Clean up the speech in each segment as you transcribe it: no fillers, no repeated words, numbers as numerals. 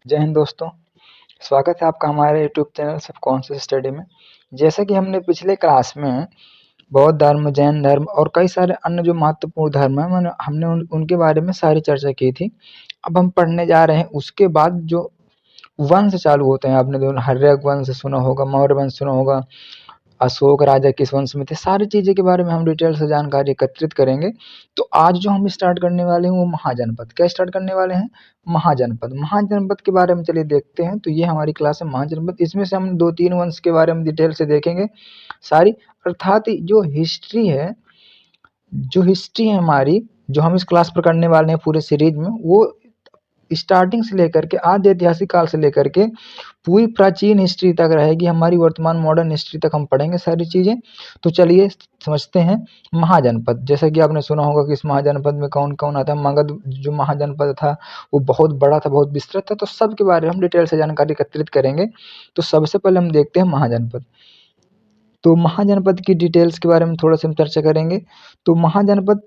जय हिंद दोस्तों। स्वागत है आपका हमारे यूट्यूब चैनल सबकॉन्शियस स्टडी में। जैसा कि हमने पिछले क्लास में बौद्ध धर्म, जैन धर्म और कई सारे अन्य जो महत्वपूर्ण धर्म हैं हमने उनके बारे में सारी चर्चा की थी। अब हम पढ़ने जा रहे हैं उसके बाद जो वंश चालू होते हैं। आपने जो हर्यक वंश सुना होगा, मौर्य वंश सुना होगा, अशोक राजा किस वंश में थे, सारी चीज़ें के बारे में हम डिटेल से जानकारी एकत्रित करेंगे। तो आज जो हम स्टार्ट करने वाले हैं वो महाजनपद। क्या स्टार्ट करने वाले हैं? महाजनपद। महाजनपद के बारे में चलिए देखते हैं। तो ये हमारी क्लास है महाजनपद। इसमें से हम 2-3 वंश के बारे में डिटेल से देखेंगे सारी, अर्थात जो हिस्ट्री है हमारी, जो हम इस क्लास पर करने वाले हैं पूरे सीरीज में, वो स्टार्टिंग से लेकर के आदि ऐतिहासिक काल से लेकर के पूरी प्राचीन हिस्ट्री तक रहेगी। हमारी वर्तमान मॉडर्न हिस्ट्री तक हम पढ़ेंगे सारी चीज़ें। तो चलिए समझते हैं महाजनपद। जैसा कि आपने सुना होगा कि इस महाजनपद में कौन कौन आता है। मगध जो महाजनपद था वो बहुत बड़ा था, बहुत विस्तृत था। तो सब के बारे में हम डिटेल से जानकारी एकत्रित करेंगे। तो सबसे पहले हम देखते हैं महाजनपद। तो महाजनपद की डिटेल्स के बारे में थोड़ा सा हम चर्चा करेंगे। तो महाजनपद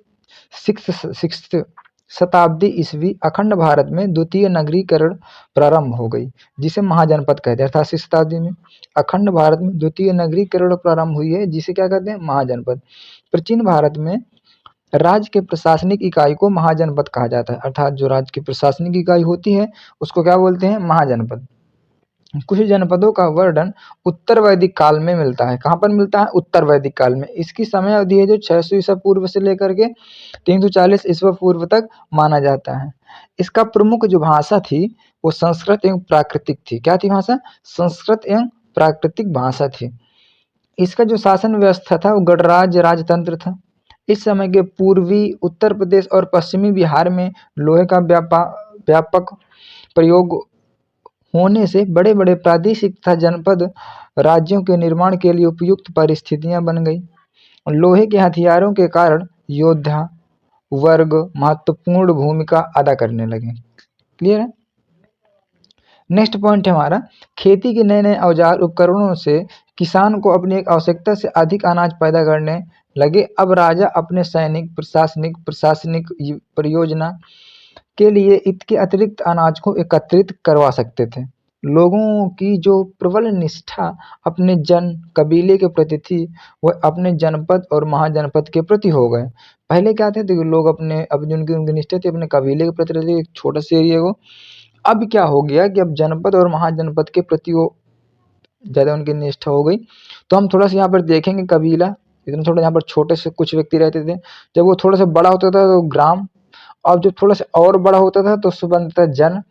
सिक्स शताब्दी ईस्वी अखंड भारत में द्वितीय नगरीकरण प्रारंभ हो गई, जिसे महाजनपद कहते हैं। अर्थात 6 शताब्दी में अखंड भारत में द्वितीय नगरीकरण प्रारंभ हुई है, जिसे क्या कहते हैं? महाजनपद। प्राचीन भारत में राज्य के प्रशासनिक इकाई को महाजनपद कहा जाता है। अर्थात जो राज्य की प्रशासनिक इकाई होती है उसको क्या बोलते हैं? महाजनपद। कुछ जनपदों का वर्णन उत्तर वैदिक काल में मिलता है। कहाँ पर मिलता है? उत्तर वैदिक काल में। इसकी समय अवधि है जो 600 ईसा पूर्व से लेकर के 340 ईसा पूर्व तक माना जाता है। इसका प्रमुख जो भाषा थी वो संस्कृत एवं प्राकृतिक थी। क्या थी भाषा? संस्कृत एवं प्राकृतिक भाषा थी। इसका जो शासन व्यवस्था था वो गणराज्य राजतंत्र था। इस समय के पूर्वी उत्तर प्रदेश और पश्चिमी बिहार में लोहे का व्यापक प्रयोग होने से बड़े बड़े प्रादेशिक तथा जनपद राज्यों के निर्माण के लिए उपयुक्त परिस्थितियां बन गई। लोहे के हथियारों के कारण योद्धा वर्ग महत्वपूर्ण भूमिका अदा करने लगे। क्लियर है? नेक्स्ट पॉइंट है हमारा, खेती के नए नए औजार उपकरणों से किसान को अपनी एक आवश्यकता से अधिक अनाज पैदा करने लगे। अब राजा अपने सैनिक प्रशासनिक परियोजना के लिए इसके अतिरिक्त अनाज को एकत्रित करवा सकते थे। लोगों की जो प्रबल निष्ठा अपने कबीले के प्रति थी वह अपने जनपद और महाजनपद के प्रति हो गए। पहले क्या थे? तो लोग अपने उनकी निष्ठा थी अपने कबीले के प्रति रहते, एक छोटे से एरिया को। अब क्या हो गया कि अब जनपद और महाजनपद के प्रति वो ज़्यादा उनकी निष्ठा हो गई। तो हम थोड़ा सा यहाँ पर देखेंगे कबीला, इतना थोड़ा यहाँ पर छोटे से कुछ व्यक्ति रहते थे। जब वो थोड़ा सा बड़ा होता था तो ग्राम, और जब थोड़ा सा और बड़ा होता था तो उससे बनता है जन,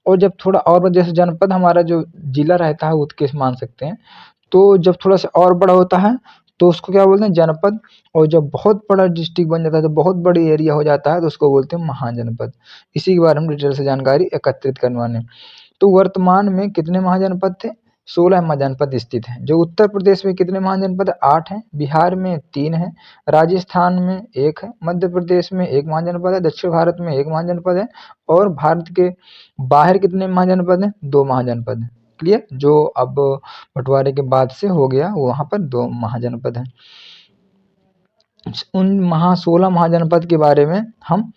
और जब थोड़ा और जैसे जनपद हमारा जो जिला रहता है उसके मान सकते हैं। तो जब थोड़ा सा और बड़ा होता है तो उसको क्या बोलते हैं? जनपद। और जब बहुत बड़ा डिस्ट्रिक्ट बन जाता है, जब बहुत बड़ी एरिया हो जाता है तो उसको बोलते हैं महाजनपद। इसी के बारे में डिटेल से जानकारी एकत्रित करवाने। तो वर्तमान में कितने महाजनपद थे? 16 महाजनपद स्थित हैं। जो उत्तर प्रदेश में कितने महाजनपद? 8 हैं। बिहार में 3 हैं। राजस्थान में 1 है। मध्य प्रदेश में 1 महाजनपद है। दक्षिण भारत में 1 महाजनपद है। और भारत के बाहर कितने महाजनपद हैं? 2 महाजनपद हैं। क्लियर? जो अब बंटवारे के बाद से हो गया वहाँ पर 2 महाजनपद हैं। उन 16 महाजनपद के बारे में हम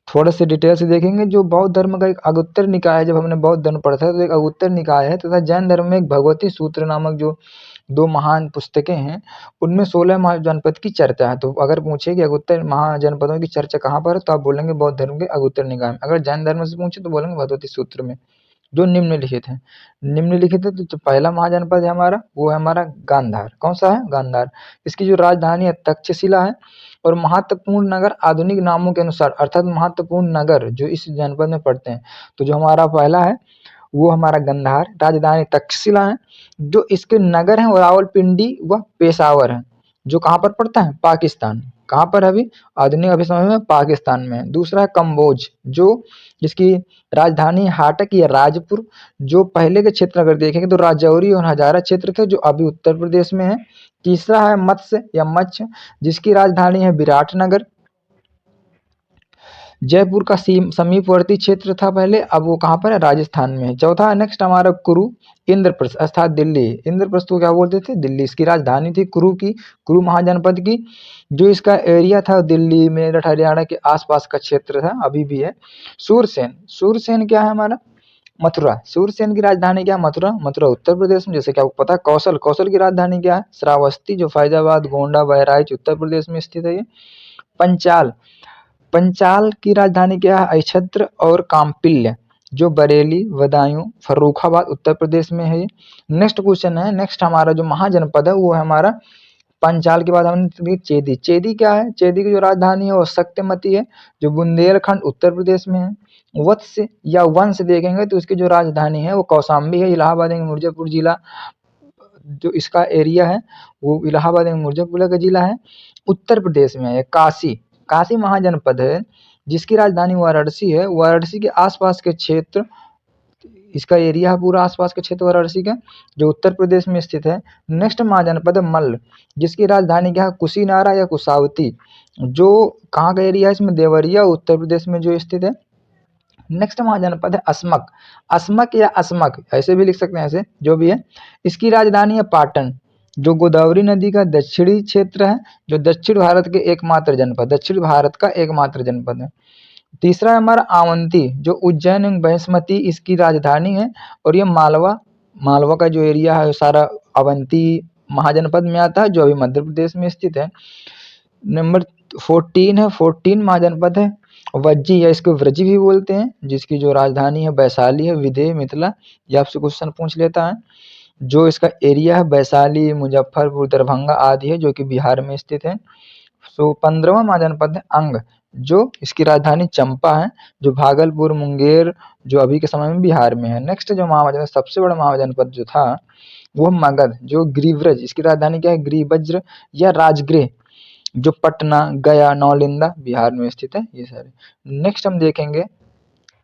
थोड़ा से डिटेल से देखेंगे। जो बौद्ध धर्म का एक अगुत्तर निकाय है, जब हमने बौद्ध धर्म पढ़ा था तो एक अगुत्तर निकाय है, तथा जैन धर्म में एक भगवती सूत्र नामक जो 2 महान पुस्तकें हैं, उनमें 16 महाजनपद की चर्चा है। तो अगर पूछे कि अगुत्तर महाजनपदों की चर्चा कहाँ पर है तो आप बोलेंगे बौद्ध धर्म के अगुत्तर निकाय में। अगर जैन धर्म से पूछे तो बोलेंगे भगवती सूत्र में, जो निम्नलिखित है। निम्नलिखित है तो जो पहला महाजनपद है हमारा वो है हमारा गांधार। कौन सा है? गांधार। इसकी जो राजधानी है तक्षशिला है। और महत्वपूर्ण नगर आधुनिक नामों के अनुसार, अर्थात महत्वपूर्ण नगर जो इस जनपद में पड़ते हैं, तो जो हमारा पहला है वो हमारा गांधार, राजधानी तक्षशिला है। जो इसके नगर हैं वो रावलपिंडी व पेशावर है, जो कहाँ पर पड़ता है? पाकिस्तान। कहाँ पर है अभी? आधुनिक अभी समय में पाकिस्तान में है। दूसरा है कम्बोज, जो जिसकी राजधानी हाटक या राजपुर, जो पहले के क्षेत्र अगर देखेंगे तो राजौरी और हजारा क्षेत्र थे, जो अभी उत्तर प्रदेश में है। तीसरा है मत्स्य या मच्छ, जिसकी राजधानी है विराटनगर, जयपुर का समीपवर्ती क्षेत्र था पहले, अब वो कहाँ पर है? राजस्थान में है। चौथा है नेक्स्ट हमारा कुरु, इंद्रप्रस्थ अर्थात दिल्ली। इंद्रप्रस्थ को क्या बोलते थे? दिल्ली। इसकी राजधानी थी कुरु की, कुरु महाजनपद की। जो इसका एरिया था दिल्ली मेरठ हरियाणा के आसपास का क्षेत्र था, अभी भी है। सूरसेन, सूरसेन क्या है हमारा? मथुरा। सूरसेन की राजधानी क्या है? मथुरा। मथुरा उत्तर प्रदेश में। जैसे कि आपको पता है कौशल, कौशल की राजधानी क्या है? श्रावस्ती, जो फैजाबाद, गोंडा, बहराइच उत्तर प्रदेश में स्थित है ये। पंचाल, पंचाल की राजधानी क्या है? अक्षत्र और काम्पिल्य, जो बरेली, बदायूं, फर्रुखाबाद उत्तर प्रदेश में है ये। नेक्स्ट क्वेश्चन है, नेक्स्ट हमारा जो महाजनपद है वो है हमारा पंचाल के बाद हमने चेदी। चेदी क्या है? चेदी की जो राजधानी है वो सत्यमती है, जो बुंदेलखंड उत्तर प्रदेश में है। वत्स या वंश देखेंगे तो उसकी जो राजधानी है वो कौशाम्बी है, इलाहाबाद एवं मिर्जापुर जिला जो इसका एरिया है वो इलाहाबाद एवं मिर्जापुर का जिला है, उत्तर प्रदेश में है। काशी, काशी महाजनपद है जिसकी राजधानी वाराणसी है। वाराणसी के आसपास के क्षेत्र, इसका एरिया है पूरा आसपास के क्षेत्र वाराणसी का, जो उत्तर प्रदेश में स्थित है। नेक्स्ट महाजनपद है मल्ल, जिसकी राजधानी क्या है? कुशीनारा या कुशावती, जो कहाँ का एरिया है इसमें? देवरिया उत्तर प्रदेश में जो स्थित है। नेक्स्ट महाजनपद है अस्मक, अस्मक या अस्मक ऐसे भी लिख सकते हैं, ऐसे जो भी है। इसकी राजधानी है पाटन, जो गोदावरी नदी का दक्षिणी क्षेत्र है, जो दक्षिण भारत के एकमात्र जनपद, दक्षिण भारत का एकमात्र जनपद है। तीसरा है हमारा अवंती, जो उज्जैन एवं बासमती इसकी राजधानी है, और ये मालवा, मालवा का जो एरिया है सारा अवंती महाजनपद में आता है, जो अभी मध्य प्रदेश में स्थित है। नंबर 14 है, 14 महाजनपद है वज्जी, या इसको व्रजी भी बोलते हैं, जिसकी जो राजधानी है वैशाली है, विदेह, मिथिला। ये आपसे क्वेश्चन पूछ लेता है। जो इसका एरिया है वैशाली, मुजफ्फरपुर, दरभंगा आदि है, जो कि बिहार में स्थित है। 15वां महाजनपद है अंग, जो इसकी राजधानी चंपा है, जो भागलपुर, मुंगेर, जो अभी के समय में बिहार में है। नेक्स्ट जो महाजन सबसे बड़ा महाजनपद जो था वो मगध, जो गिरिव्रज, इसकी राजधानी क्या है? गिरिवज्र या राजगृह, जो पटना, गया, नालंदा बिहार में स्थित है। ये सारे। नेक्स्ट हम देखेंगे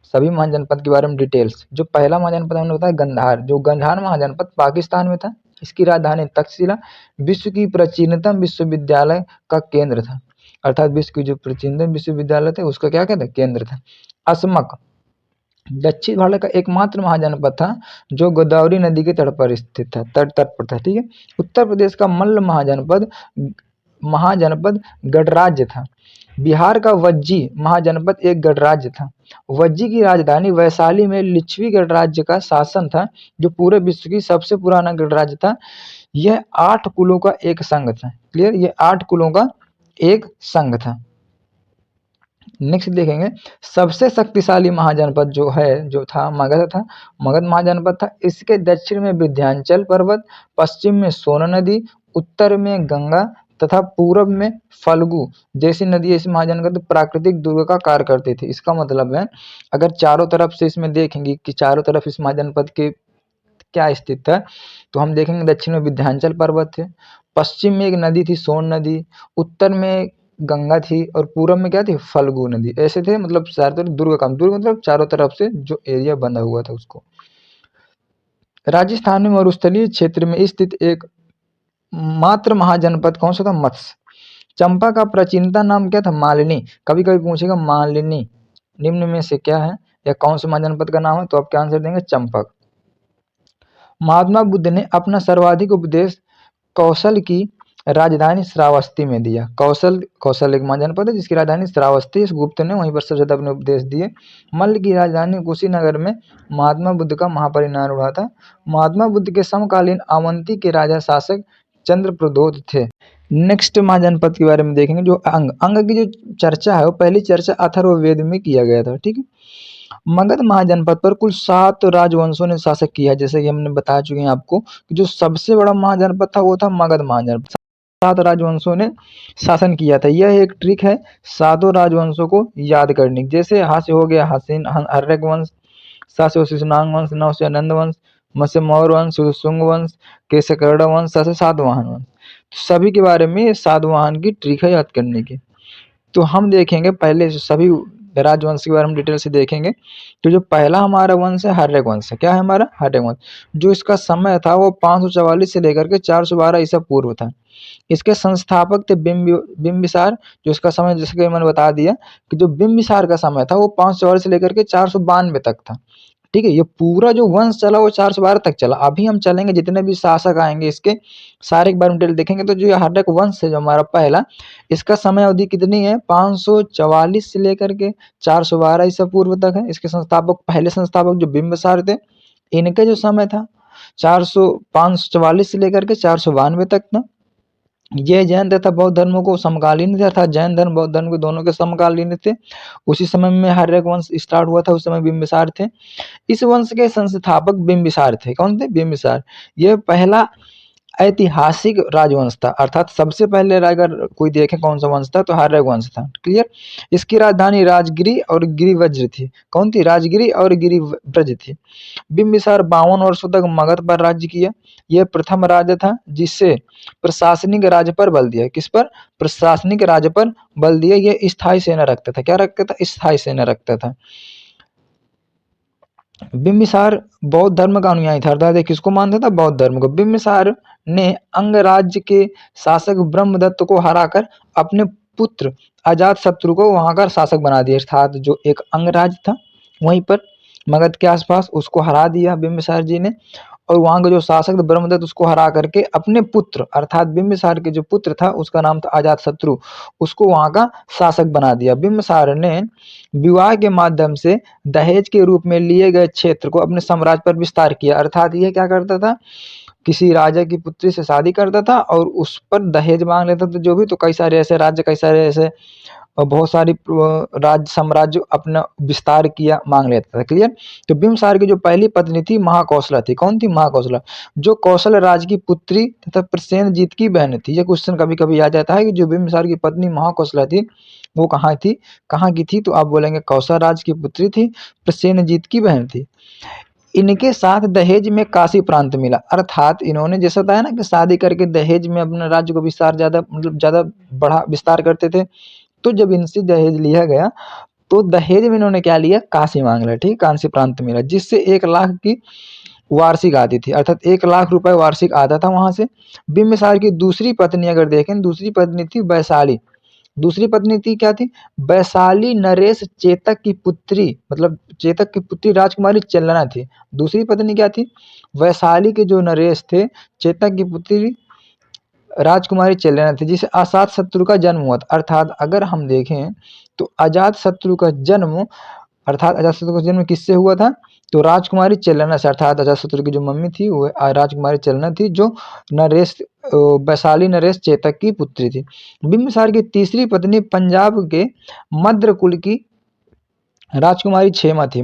सभी महाजनपद के बारे में डिटेल्स। जो पहला महाजनपद हमने बताया गंधार, जो गंधार महाजनपद पाकिस्तान में था, इसकी राजधानी तक्षशिला, विश्व की प्राचीनतम विश्वविद्यालय का केंद्र था, अर्थात विश्व की जो प्राचीनतम विश्वविद्यालय थे उसका क्या कहते हैं? केंद्र था। असमक दक्षिण भारत का एकमात्र महाजनपद था, जो गोदावरी नदी के तट पर स्थित था, तट पर था, ठीक है। उत्तर प्रदेश का मल्ल महाजनपद, महाजनपद गणराज्य था। बिहार का वज्जी महाजनपद एक गणराज्य था। वज्जी की राजधानी वैशाली में लिच्छवी गणराज्य का शासन था, जो पूरे विश्व की सबसे पुराना गणराज्य था। यह 8 कुलों का एक संघ था। क्लियर, ये 8 कुलों का एक संघ था। नेक्स्ट देखेंगे सबसे शक्तिशाली महाजनपद जो है, जो था मगध था, मगध महाजनपद था। इसके दक्षिण में विंध्याचल पर्वत, पश्चिम में सोन नदी, उत्तर में गंगा तथा पूर्व में फल्गु जैसी नदी इस महाजनपद प्राकृतिक दुर्ग का कार्य करती थी। इसका मतलब है अगर चारों तरफ से इसमें देखेंगे कि चारों तरफ इस महाजनपद के क्या स्थित था, तो हम देखेंगे दक्षिण में विंध्याचल पर्वत थे, पश्चिम में एक नदी थी सोन नदी, उत्तर में गंगा थी, और पूरब में क्या थी? फल्गु नदी। ऐसे थे, मतलब चारों तरफ दुर्ग का, दुर्ग मतलब चारों तरफ से जो एरिया बंधा हुआ था उसको। राजस्थान में मरुस्थलीय क्षेत्र में स्थित एक मात्र महाजनपद कौन सा था? मत्स्य। चंपा का प्राचीनतम नाम क्या था? मालिनी। कभी कभी पूछेगा मालिनी निम्न में से क्या है, या कौन से महाजनपद का नाम है, तो आप क्या आंसर देंगे? चंपक। महात्मा बुद्ध ने अपना सर्वाधिक उपदेश कौशल की राजधानी श्रावस्ती में दिया। कौशल, कौशल एक महाजनपद है जिसकी राजधानी श्रावस्ती, इस गुप्त ने वहीं पर सबसे ज्यादा अपने उपदेश दिए। मल्ल की राजधानी कुशीनगर में महात्मा बुद्ध का महापरिनिर्वाण हुआ था। महात्मा बुद्ध के समकालीन अवंती के राजा शासक चंद्रप्रद्योत थे। नेक्स्ट महाजनपद के बारे में देखेंगे, जो अंग, अंग की जो चर्चा है वो पहली चर्चा अथर्ववेद में किया गया था, ठीक है। मगध महाजनपद पर कुल 7 राजवंशों ने शासक किया है, जैसे कि हमने बता चुके हैं आपको कि जो सबसे बड़ा महाजनपद था वो था मगध महाजनपद। 7 राजवंशों ने शासन किया था। यह एक ट्रिक है 7 राजवंशों को याद करने की। जैसे हा से हो गया हसीन हर्यक वंश, सा से सुनांग वंश, नौ से आनंद वंश, म से मौर्य वंश, शुंग वंश, के से कर्ण वंश, सा से सातवाहन वंश। सभी के बारे में सातवाहन की ट्रिक है याद करने की। तो हम देखेंगे पहले सभी राजवंश के बारे में डिटेल से देखेंगे। तो जो पहला हमारा वंश है हर्यक वंश है। क्या है हमारा? हर्यक वंश। जो इसका समय था वो 544 से लेकर के 412 ईसा पूर्व था। इसके संस्थापक थे बिंबिसार, जो इसका समय जैसे कि मैंने बता दिया कि जो बिंबिसार का समय था वो 544 से लेकर के 492 तक था। ठीक है। ये पूरा जो वंश चला वो 412 तक चला। अभी हम चलेंगे जितने भी शासक आएंगे इसके सारे एक बार में डिटेल देखेंगे। तो जो ये हर्यक वंश है जो हमारा पहला, इसका समय अवधि कितनी है, 544 से लेकर के 412 ईसा पूर्व तक है। इसके संस्थापक, पहले संस्थापक जो बिंबिसार थे, इनके जो समय था 544 से लेकर के 492 तक था। ये जैन तथा बौद्ध धर्मों को समकालीन थे, अर्थात जैन धर्म बौद्ध धर्म के दोनों के समकालीन थे। उसी समय में हर्यक वंश स्टार्ट हुआ था, उस समय बिंबिसार थे। इस वंश के संस्थापक बिंबिसार थे। कौन थे, बिंबिसार। यह पहला ऐतिहासिक राजवंश था, अर्थात सबसे पहले अगर कोई देखे कौन सा वंश था तो हर्यक वंश था। क्लियर। इसकी राजधानी राजगिरी और गिरिव्रज थी। कौन थी, राजगिरी और गिरिव्रज थी। बिंबिसार 52 वर्षों तक मगध पर राज्य किया। यह प्रथम राजा था जिससे प्रशासनिक राज्य पर बल दिया। किस पर, प्रशासनिक राज्य पर बल दिया। यह स्थायी सेना रखता था। क्या रखता था, स्थायी सेना रखता था। बिंबिसार बौद्ध धर्म का अनुयायी था, अर्थात किसको मानता था, बौद्ध धर्म को। बिंबिसार ने अंगराज्य के शासक ब्रह्मदत्त को हराकर अपने पुत्र अजातशत्रु को वहां का शासक बना दिया, अर्थात जो एक अंगराज्य था वहीं पर मगध के आसपास, उसको हरा दिया बिंबिसार जी ने। और वहां का जो शासक था ब्रह्मदत्त, उसको हरा करके अपने पुत्र, अर्थात बिंबिसार के जो पुत्र था उसका नाम था अजातशत्रु, उसको वहां का शासक बना दिया। बिंबिसार ने विवाह के माध्यम से दहेज के रूप में लिए गए क्षेत्र को अपने साम्राज्य पर विस्तार किया। अर्थात यह क्या करता था, किसी राजा की पुत्री से शादी करता था और उस पर दहेज मांग लेता था जो भी, तो कई सारे ऐसे राज्य, कई सारे ऐसे बहुत सारी राज्य साम्राज्य अपना विस्तार किया, मांग लेता था। क्लियर। तो बिंबिसार की जो पहली पत्नी थी महाकौशला थी। कौन थी, महाकौशला, जो कौशल राज की पुत्री तथा प्रसेनजीत की बहन थी। यह क्वेश्चन कभी कभी आ जाता है कि जो बिंबिसार की पत्नी महाकौशला थी वो कहाँ थी, कहाँ की थी, तो आप बोलेंगे कौशल राज की पुत्री थी, प्रसेनजीत की बहन थी। इनके साथ दहेज में काशी प्रांत मिला, अर्थात इन्होंने जैसा बताया ना कि शादी करके दहेज में अपने राज्य को विस्तार ज्यादा, मतलब ज्यादा बड़ा विस्तार करते थे। तो जब इनसे दहेज लिया गया तो दहेज में इन्होंने क्या लिया, काशी मांग लिया। ठीक, काशी प्रांत मिला, जिससे 1 लाख की वार्षिक आती थी, अर्थात 1 लाख रुपए वार्षिक आता था वहां से। बिंबिसार की दूसरी पत्नी अगर देखें, दूसरी पत्नी थी वैशाली। दूसरी पत्नी थी क्या थी, वैशाली नरेश चेतक की पुत्री, मतलब चेतक की पुत्री राजकुमारी चलना थी। दूसरी पत्नी क्या थी, वैशाली के जो नरेश थे, चेतक की पुत्री राजकुमारी चलना थी, जिसे अजात शत्रु का जन्म हुआ था। अर्थात अगर हम देखें तो अजात शत्रु का जन्म, अर्थात अजातशत्रु का जन्म किससे हुआ था, तो राजकुमारी चलना से। अर्थात अजातशत्रु की जो मम्मी थी वो राजकुमारी चलना थी, जो नरेश वैशाली नरेश चेतक की पुत्री थी। बिंबिसार की तीसरी पत्नी पंजाब के मद्र कुल की राजकुमारी क्षेमा थी।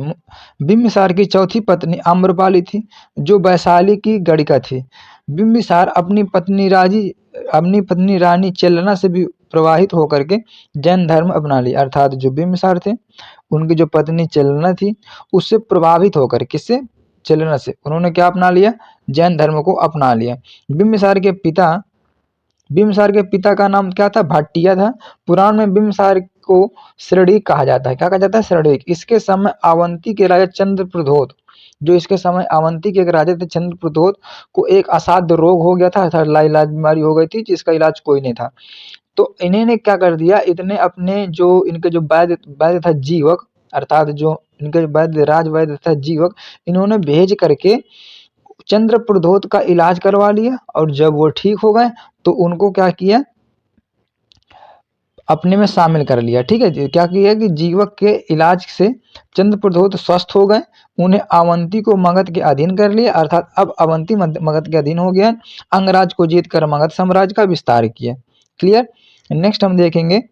बिंबिसार की चौथी पत्नी आम्रपाली थी, जो वैशाली की गणिका थी। बिंबिसार अपनी पत्नी रानी चेलना से भी प्रवाहित होकर के जैन धर्म अपना लिया। अर्थात जो बिंबिसार थे उनकी जो पत्नी चेलना थी उससे प्रभावित होकर, किससे, चेलना से, उन्होंने क्या अपना लिया, जैन धर्म को अपना लिया। बिंबिसार के पिता का नाम क्या था, भाटिया था। पुराण में बिंबिसार को श्रृणिक कहा जाता है। क्या कहा जाता है, श्रृणिक। इसके समय अवंती के राजा चंद्रप्रद्योत, जो इसके समय अवंती के एक राजा थे चंद्रप्रद्योत, को एक असाध्य रोग हो गया था, अर्थात लाइलाज बीमारी हो गई थी जिसका इलाज कोई नहीं था। तो इन्होंने क्या कर दिया, इतने अपने जो इनके जो वैद्य वैद्य था जीवक, अर्थात जो इनके वैद्य राज वैद्य था जीवक, इन्होंने भेज करके चंद्रप्रद्योत का इलाज करवा लिया। और जब वो ठीक हो गए तो उनको क्या किया, अपने में शामिल कर लिया। ठीक है, क्या किया कि जीवक के इलाज से चंद्रप्रद्योत स्वस्थ हो गए, उन्हें अवंती को मगध के अधीन कर लिया, अर्थात अब अवंती मगध के अधीन हो गया। अंगराज को जीत कर मगध साम्राज्य का विस्तार किया। क्लियर। नेक्स्ट हम देखेंगे,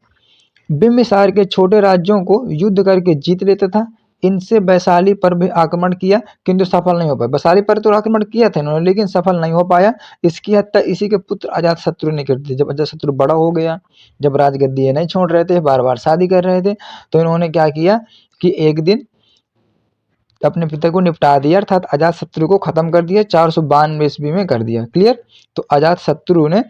बिंबिसार के छोटे राज्यों को युद्ध करके जीत लेता था। इनसे वैशाली पर भी आक्रमण किया किंतु सफल नहीं हो पाया। वैशाली पर तो आक्रमण किया था इन्होंने लेकिन सफल नहीं हो पाया। इसकी हत्या इसी के पुत्र अजातशत्रु ने कर दी। जब अजातशत्रु बड़ा हो गया, जब राजगद्दी ये नहीं छोड़ रहे थे, बार बार शादी कर रहे थे, तो इन्होंने क्या किया कि एक दिन अपने पिता को निपटा दिया, अर्थात अजातशत्रु को खत्म कर दिया। 492 ईस्वी में कर दिया। क्लियर। तो अजातशत्रु ने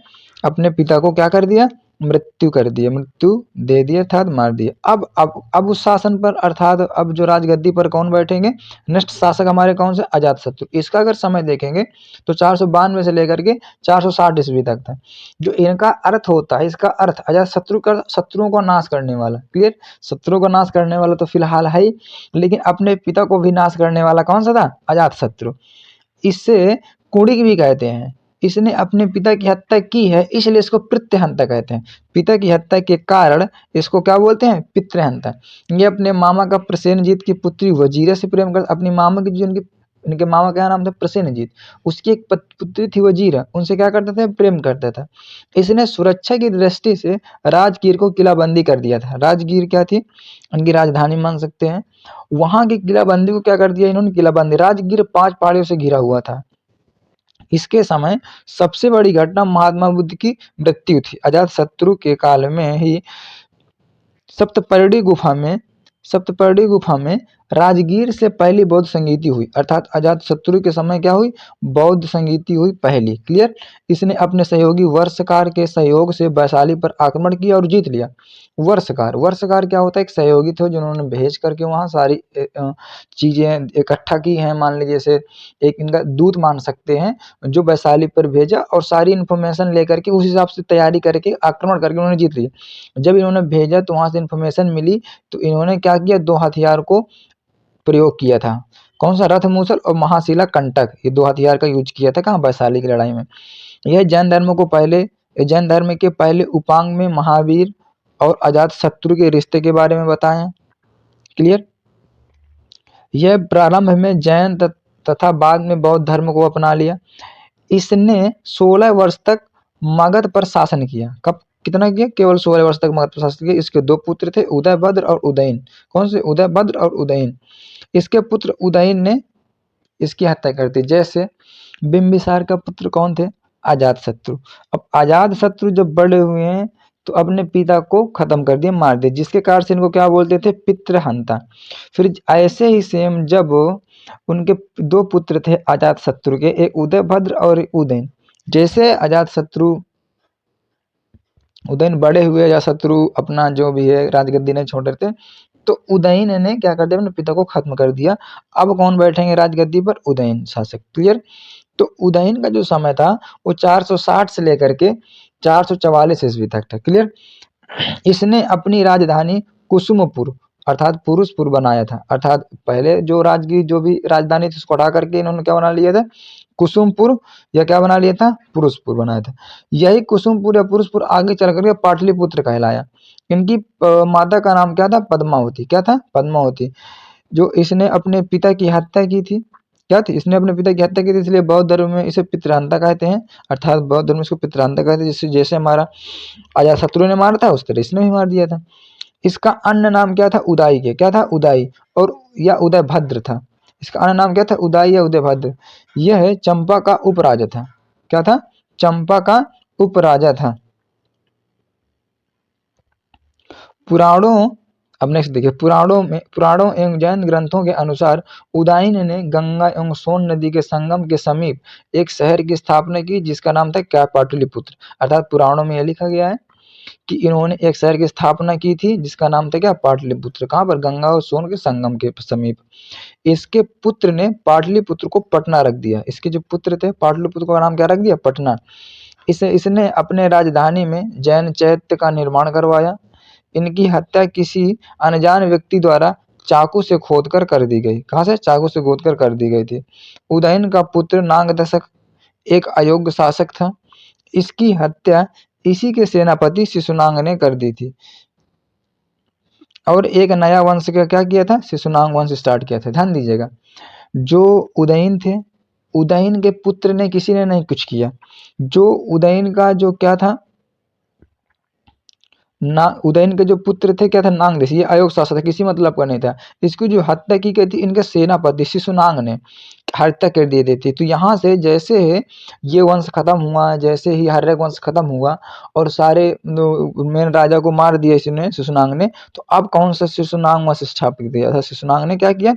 अपने पिता को क्या कर दिया, मृत्यु कर दिए, मृत्यु दे दिए अर्थात मार दिए। अब उस शासन पर अर्थात अब जो राजगद्दी पर कौन बैठेंगे, नेक्स्ट शासक हमारे कौन से, अजातशत्रु। इसका अगर समय देखेंगे तो 492 से लेकर के 460 ईस्वी तक था। जो इनका अर्थ होता है, इसका अर्थ अजातशत्रु का शत्रुओं को नाश करने वाला, क्लियर, शत्रुओं को नाश करने वाला तो फिलहाल है ही, लेकिन अपने पिता को भी नाश करने वाला कौन सा था, अजातशत्रु। इससे कुड़िक भी कहते हैं, इसने अपने पिता की हत्या की है इसलिए इसको पितृहंता कहते हैं। पिता की हत्या के कारण इसको क्या बोलते हैं, पितृहंता। ये अपने मामा का प्रसेनजीत की पुत्री वजीरा से प्रेम कर, अपनी मामा की जो इनके मामा का नाम था प्रसेनजीत, उसकी एक पुत्री थी वजीरा, उनसे क्या करता था, प्रेम करता था। इसने सुरक्षा की दृष्टि से राजगीर को किलाबंदी कर दिया था। राजगीर क्या थी, उनकी राजधानी मान सकते हैं। वहां की किलाबंदी को क्या कर दिया इन्होंने, किलाबंदी। राजगीर 5 पहाड़ियों से घिरा हुआ था। इसके समय सबसे बड़ी घटना महात्मा बुद्ध की मृत्यु थी। अजातशत्रु के काल में ही सप्तपर्णी गुफा में राजगीर से पहली बौद्ध संगीति हुई, अर्थात अजातशत्रु के समय क्या हुई, बौद्ध संगीति हुई पहली, क्लियर। इसने अपने सहयोगी वर्षकार के सहयोग से वैशाली पर आक्रमण किया और जीत लिया। वर्षकार क्या होता है, एक सहयोगी थे जिन्होंने भेज करके वहाँ सारी चीजें इकट्ठा की हैं, मान लीजिए जैसे एक इनका दूत मान सकते हैं, जो वैशाली पर भेजा और सारी इन्फॉर्मेशन लेकर के उस हिसाब से तैयारी करके आक्रमण करके उन्होंने जीत लिया। जब इन्होंने भेजा तो वहां से इन्फॉर्मेशन मिली, तो इन्होंने क्या किया, 2 हथियार को प्रयोग किया था। कौन सा, रथ मूसल और महाशिला कंटक, ये 2 हथियार का यूज किया था कहाँ, वैशाली की लड़ाई में। यह जैन धर्म के पहले उपांग में महावीर और अजातशत्रु के रिश्ते के बारे में बताएं, क्लियर। यह प्रारंभ में जैन तथा बाद में बौद्ध धर्म को अपना लिया। इसने 16 वर्ष तक मगध पर शासन किया। कब, कितना किया, केवल 16 वर्ष तक मगध पर शासन किया। इसके 2 पुत्र थे, उदयभद्र और उदयन। कौन से, उदयभद्र और उदयन। इसके पुत्र उदयन ने इसकी हत्या कर दी। जैसे बिंबिसार का पुत्र कौन थे, अजातशत्रु। अब अजातशत्रु जब बड़े हुए हैं तो अपने पिता को खत्म कर दिया, मार दिया, जिसके कारण से इनको क्या बोलते थे, पितृहंता। फिर ऐसे ही सेम जब उनके 2 पुत्र थे अजातशत्रु के, एक उदयभद्र और उदयन। जैसे उदयन बड़े हुए, अजातशत्रु अपना जो भी है राजगद्दी ने छोड़ थे, तो उदयन ने क्या कर दिया, अपने पिता को खत्म कर दिया। अब कौन बैठेंगे राजगद्दी पर, उदयन शासक, क्लियर। तो उदयन का जो समय था वो 460 से लेकर के 444 ईस्वी तक था, क्लियर। इसने अपनी राजधानी कुसुमपुर अर्थात पुरुषपुर बनाया था। अर्थात पहले जो राजगीर जो भी राजधानी थी उसको हटा करके इन्होंने क्या बना लिया था, कुसुमपुर, या क्या बना लिया था, पुरुषपुर बनाया था। यही कुसुमपुर या पुरुषपुर आगे चल करके पाटलिपुत्र कहलाया। इनकी माता का नाम क्या था, पद्मावती। क्या था, पद्मावती। जो इसने अपने पिता की हत्या की थी, क्या थी, इसने अपने पिता की हत्या की थी, इसलिए बौद्ध धर्म में इसे पितृहंता कहते हैं। अर्थात बौद्ध धर्म में इसको पितृहंता कहते हैं। जैसे हमारा अजातशत्रु ने मारा था उस तरह इसने भी मार दिया था। इसका अन्य नाम क्या था, उदाई के, क्या था, उदाई और या उदयभद्र था। इसका अन्य नाम क्या था, उदाई या उदयभद्र। यह चंपा का उपराजा था। क्या था, चंपा का उपराजा था। पुराणों, अब नेक्स्ट देखिए, पुराणों एवं जैन ग्रंथों के अनुसार उदयन ने गंगा एवं सोन नदी के संगम के समीप एक शहर की स्थापना की जिसका नाम था क्या, पाटलिपुत्र। अर्थात पुराणों में यह लिखा गया है कि इन्होंने एक शहर की स्थापना की थी जिसका नाम था क्या, पाटलिपुत्र। कहाँ पर, गंगा और सोन के संगम के समीप। इसके पुत्र ने पाटलिपुत्र को पटना रख दिया। इसके जो पुत्र थे पाटलिपुत्र का नाम क्या रख दिया, पटना। इसने अपने राजधानी में जैन चैत्य का निर्माण करवाया। इनकी हत्या किसी अनजान व्यक्ति द्वारा चाकू से खोदकर कर दी गई। कहाँ से, चाकू से खोदकर कर दी गई थी। उदयन का पुत्र नागदशक एक अयोग्य शासक था। इसकी हत्या इसी के सेनापति शिशुनाग ने कर दी थी और एक नया वंश का क्या किया था, शिशुनाग वंश स्टार्ट किया था। ध्यान दीजिएगा, जो उदयन थे, उदयन के पुत्र ने किसी ने नहीं कुछ किया। जो उदयन का जो क्या था ना, उदयन के जो पुत्र थे क्या था, नागदेश, ये अयोग्य शासक था, किसी मतलब का नहीं था। इसकी जो हत्या की गई थी इनके सेनापति शिशुनाग ने हत्या कर दी थी। तो यहाँ से जैसे ये वंश खत्म हुआ, जैसे ही हर्यक वंश खत्म हुआ और सारे मेन राजा को मार दिया इसने, शिशुनाग ने, तो अब कौन सा शिशुनाग वंश स्थापित किया था। शिशुनाग ने क्या किया,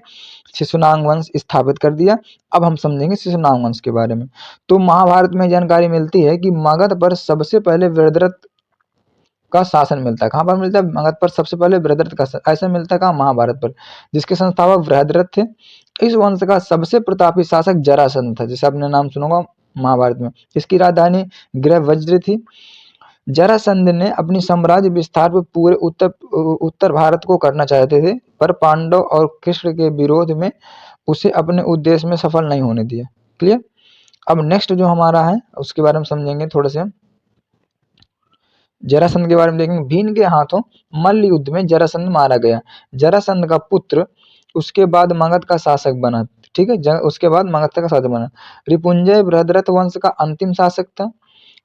शिशुनाग वंश स्थापित कर दिया। अब हम समझेंगे शिशुनाग वंश के बारे में। तो महाभारत में जानकारी मिलती है कि मगध पर सबसे पहले का शासन मिलता है। कहाँ पर मिलता है? मगध पर सबसे पहले बृहद्रथ का ऐसा मिलता है कहाँ? महाभारत पर, जिसके संस्थापक बृहद्रथ थे। इस वंश का सबसे प्रतापी शासक जरासंध था, जैसे आपने नाम सुना होगा महाभारत में। इसकी राजधानी गृह वज्र थी। जरासंध ने अपनी साम्राज्य विस्तार पर पूरे उत्तर भारत को करना चाहते थे, पर पांडव और कृष्ण के विरोध में उसे अपने उद्देश्य में सफल नहीं होने दिया। क्लियर? अब नेक्स्ट जो हमारा है उसके बारे में समझेंगे थोड़े से। जरासंध के बारे में देखेंगे। भीम के हाथों मल्ल युद्ध में जरासंध मारा गया। जरासंध का पुत्र उसके बाद मगध का शासक बना। ठीक है, उसके बाद मगध का शासक बना। रिपुंजय बृहद्रथ वंश का अंतिम शासक था।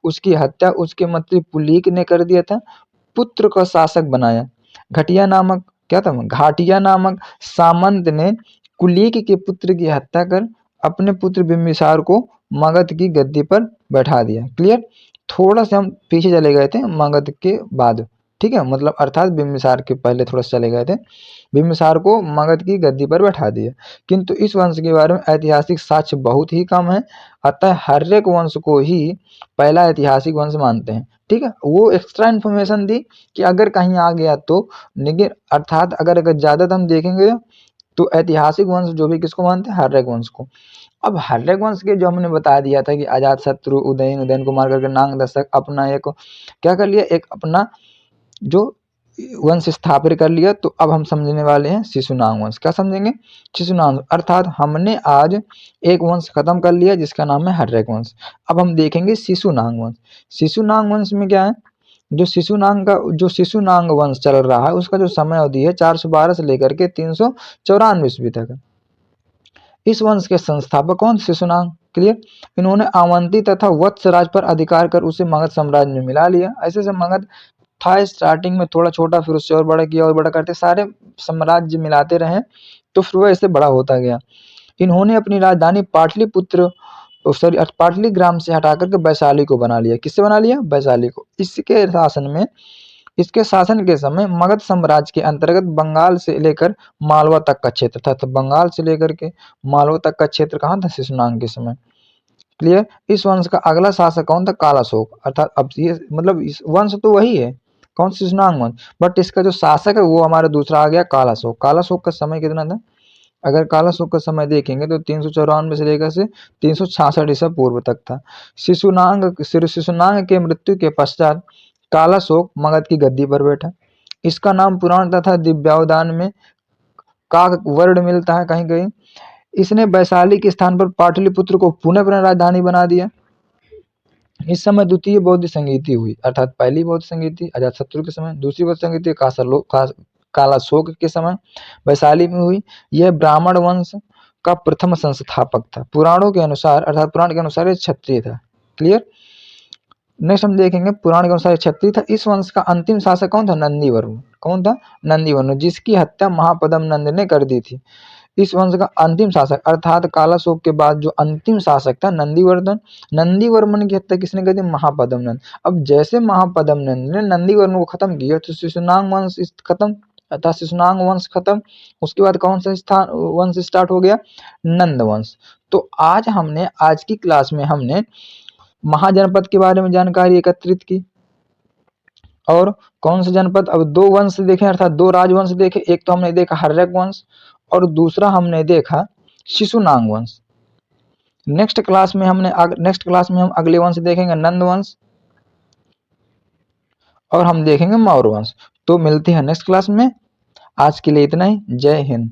उसकी हत्या उसके मंत्री पुलीक ने कर दिया था। पुत्र को शासक बनाया। घटिया नामक क्या था? घाटिया नामक सामंत ने कुलीक के पुत्र की हत्या कर अपने पुत्र बिंबिसार को मगध की गद्दी पर बैठा दिया। क्लियर? थोड़ा सा हम पीछे चले गए थे मगध के बाद, ठीक है, मतलब अर्थात बिंबिसार के पहले थोड़ा सा चले गए थे। बिंबिसार को मगध की गद्दी पर बैठा दिया। किंतु इस वंश के बारे में ऐतिहासिक साक्ष्य बहुत ही कम है, अतः हर्यक वंश को ही पहला ऐतिहासिक वंश मानते हैं। ठीक है, वो एक्स्ट्रा इन्फॉर्मेशन दी कि अगर कहीं आ गया तो, लेकिन अर्थात अगर ज्यादा हम देखेंगे तो ऐतिहासिक वंश जो भी किसको मानते हैं? हर्यक वंश को। अब हर्यक वंश के जो हमने बता दिया था कि अजात शत्रु, उदयन को मार करके नाग दशक अपना एक क्या कर लिया, एक अपना जो वंश स्थापित कर लिया। तो अब हम समझने वाले हैं शिशुनाग वंश। क्या समझेंगे? शिशुनाग, अर्थात हमने आज एक वंश खत्म कर लिया जिसका नाम है हर्यक वंश। अब हम देखेंगे शिशुनाग वंश। शिशुनाग वंश में क्या है? जो शिशुनाग वंश चल रहा है उसका जो समय अवधि है 412 से लेकर के 394 ईस्वी तक है। इस वंश के संस्थापक कौन? शिशुनाग। क्लियर? इन्होंने अवंती तथा वत्स राज पर अधिकार कर उसे मगध साम्राज्य में मिला लिया। ऐसे से मगध था स्टार्टिंग में थोड़ा छोटा, फिर उससे और बड़ा किया और बड़ा करते सारे साम्राज्य मिलाते रहे, तो फिर वह ऐसे बड़ा होता गया। इन्होंने अपनी राजधानी पाटलिपुत्र सॉरी पाटलिग्राम से हटा करके वैशाली को बना लिया। किससे बना लिया? वैशाली को। इसके शासन के समय मगध साम्राज्य के अंतर्गत बंगाल से लेकर मालवा तक का क्षेत्र था। तो बंगाल से लेकर के मालवा तक का क्षेत्र कहाँ था? शिशुनाग के समय। क्लियर? इस वंश का अगला शासक कौन था? कालाशोक। अर्थात अब ये मतलब इस वंश तो वही है, कौन? शिशुनाग वंश, बट इसका जो शासक है वो हमारा दूसरा आ गया कालाशोक। कालाशोक का समय कितना था? अगर कालाशोक का समय देखेंगे तो 394 से लेकर से 366 ईसा पूर्व तक था। शिशुनाग के मृत्यु के पश्चात कालाशोक मगध की गद्दी पर बैठा। इसका नाम पुराण तथा दिव्यावदान में काक वर्ड मिलता है कहीं कहीं। इसने वैशाली के स्थान पर पाटलिपुत्र को पुनः अपना राजधानी बना दिया। इस समय द्वितीय बौद्ध संगीति हुई, अर्थात पहली बौद्ध संगीति अजातशत्रु के समय, दूसरी बौद्ध संगीति कालाशोक के समय वैशाली में हुई। यह ब्राह्मण वंश का प्रथम संस्थापक था। पुराणों के अनुसार, अर्थात पुराण के अनुसार ये क्षत्रिय था। क्लियर? नेक्स्ट हम देखेंगे पुराण के अनुसार क्षत्रिय था। इस वंश का अंतिम शासक कौन था? नंदीवर्मन। कौन था? नंदीवर्मन, जिसकी हत्या महापद्म नंद ने कर दी थी। इस वंश का अंतिम शासक अर्थात कालाशोक के बाद जो अंतिम शासक था नंदीवर्मन। नंदीवर्मन की हत्या किसने कर दी? महापद्म नंद। अब जैसे महापद्म नंद ने नंदीवर्मन को खत्म किया तो शिशुनाग वंश खत्म, अर्थात शिशुनाग वंश खत्म। उसके बाद कौन सा स्थान वंश स्टार्ट हो गया? नंद वंश। तो आज की क्लास में हमने महाजनपद के बारे में जानकारी एकत्रित की। और कौन सा जनपद? अब दो वंश देखे, अर्थात दो राजवंश देखे। एक तो हमने देखा हर्यक वंश और दूसरा हमने देखा शिशुनाग वंश। नेक्स्ट क्लास में हम अगले वंश देखेंगे नंद वंश और हम देखेंगे मौर्य वंश। तो मिलते हैं नेक्स्ट क्लास में। आज के लिए इतना ही। जय हिंद।